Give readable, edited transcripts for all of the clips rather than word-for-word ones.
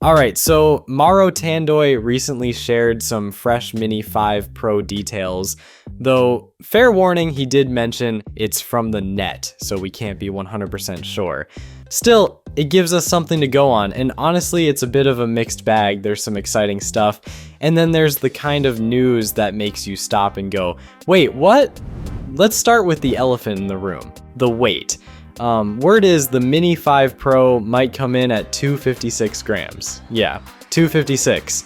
Alright, so Mauro Tandoi recently shared some fresh Mini 5 Pro details, though fair warning, he did mention it's from the net, so we can't be 100% sure. Still, it gives us something to go on, and honestly it's a bit of a mixed bag. There's some exciting stuff, and then there's the kind of news that makes you stop and go, wait, what? Let's start with the elephant in the room, the weight. Word is the Mini 5 Pro might come in at 256 grams. Yeah, 256.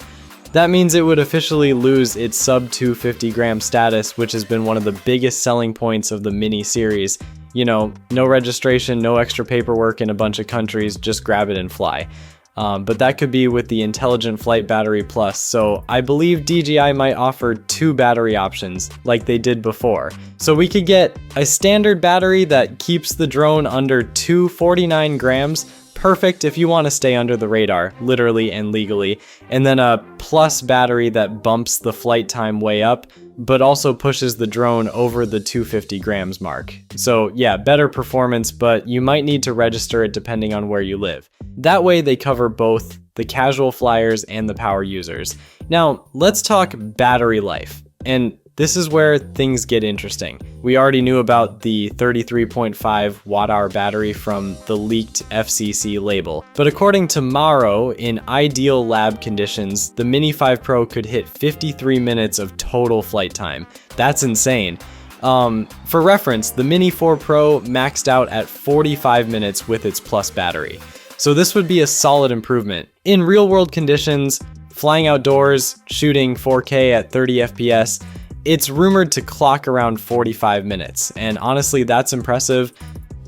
That means it would officially lose its sub 250 gram status, which has been one of the biggest selling points of the Mini series. You know, no registration, no extra paperwork in a bunch of countries, just grab it and fly. But that could be with the Intelligent Flight Battery Plus, so I believe DJI might offer 2 battery options, like they did before. So we could get a standard battery that keeps the drone under 249 grams, perfect if you want to stay under the radar, literally and legally, and then a plus battery that bumps the flight time way up, but also pushes the drone over the 250 grams mark. So yeah, better performance, but you might need to register it depending on where you live. That way they cover both the casual flyers and the power users. Now, let's talk battery life. And this is where things get interesting. We already knew about the 33.5 watt-hour battery from the leaked FCC label. But according to Mauro, in ideal lab conditions, the Mini 5 Pro could hit 53 minutes of total flight time. That's insane. For reference, the Mini 4 Pro maxed out at 45 minutes with its Plus battery. So this would be a solid improvement. In real-world conditions, flying outdoors, shooting 4K at 30 FPS, it's rumored to clock around 45 minutes, and honestly, that's impressive.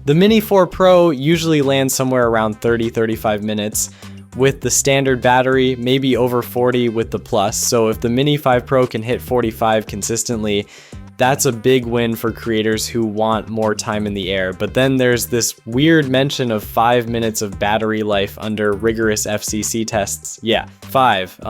The Mini 4 Pro usually lands somewhere around 30-35 minutes. With the standard battery, maybe over 40 with the Plus, so if the Mini 5 Pro can hit 45 consistently, that's a big win for creators who want more time in the air. But then there's this weird mention of 5 minutes of battery life under rigorous FCC tests. Yeah, 5.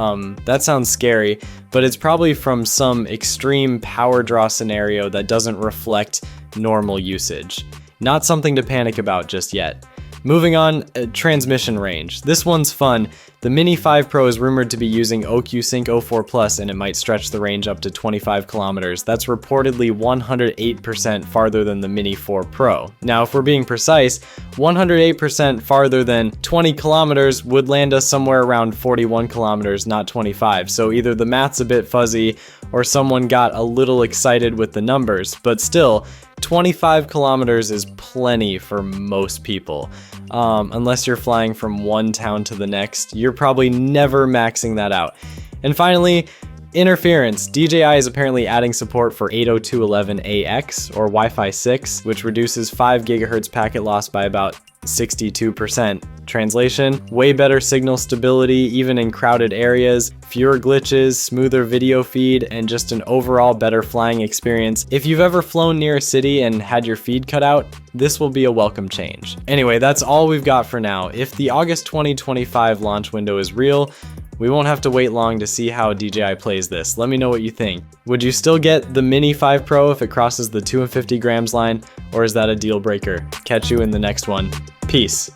That sounds scary, but it's probably from some extreme power draw scenario that doesn't reflect normal usage. Not something to panic about just yet. Moving on, transmission range. This one's fun. The Mini 5 Pro is rumored to be using OcuSync O4 Plus, and it might stretch the range up to 25 kilometers. That's reportedly 108% farther than the Mini 4 Pro. Now, if we're being precise, 108% farther than 20 kilometers would land us somewhere around 41 kilometers, not 25. So either the math's a bit fuzzy, or someone got a little excited with the numbers, but still, 25 kilometers is plenty for most people. Unless you're flying from one town to the next, you're probably never maxing that out. And finally, interference. DJI is apparently adding support for 802.11ax or Wi-Fi 6, which reduces 5 GHz packet loss by about 62%. Translation, way better signal stability even in crowded areas, fewer glitches, smoother video feed, and just an overall better flying experience. If you've ever flown near a city and had your feed cut out, this will be a welcome change. Anyway, that's all we've got for now. If the August 2025 launch window is real, we won't have to wait long to see how DJI plays this. Let me know what you think. Would you still get the Mini 5 Pro if it crosses the 250 grams line, or is that a deal breaker? Catch you in the next one. Peace.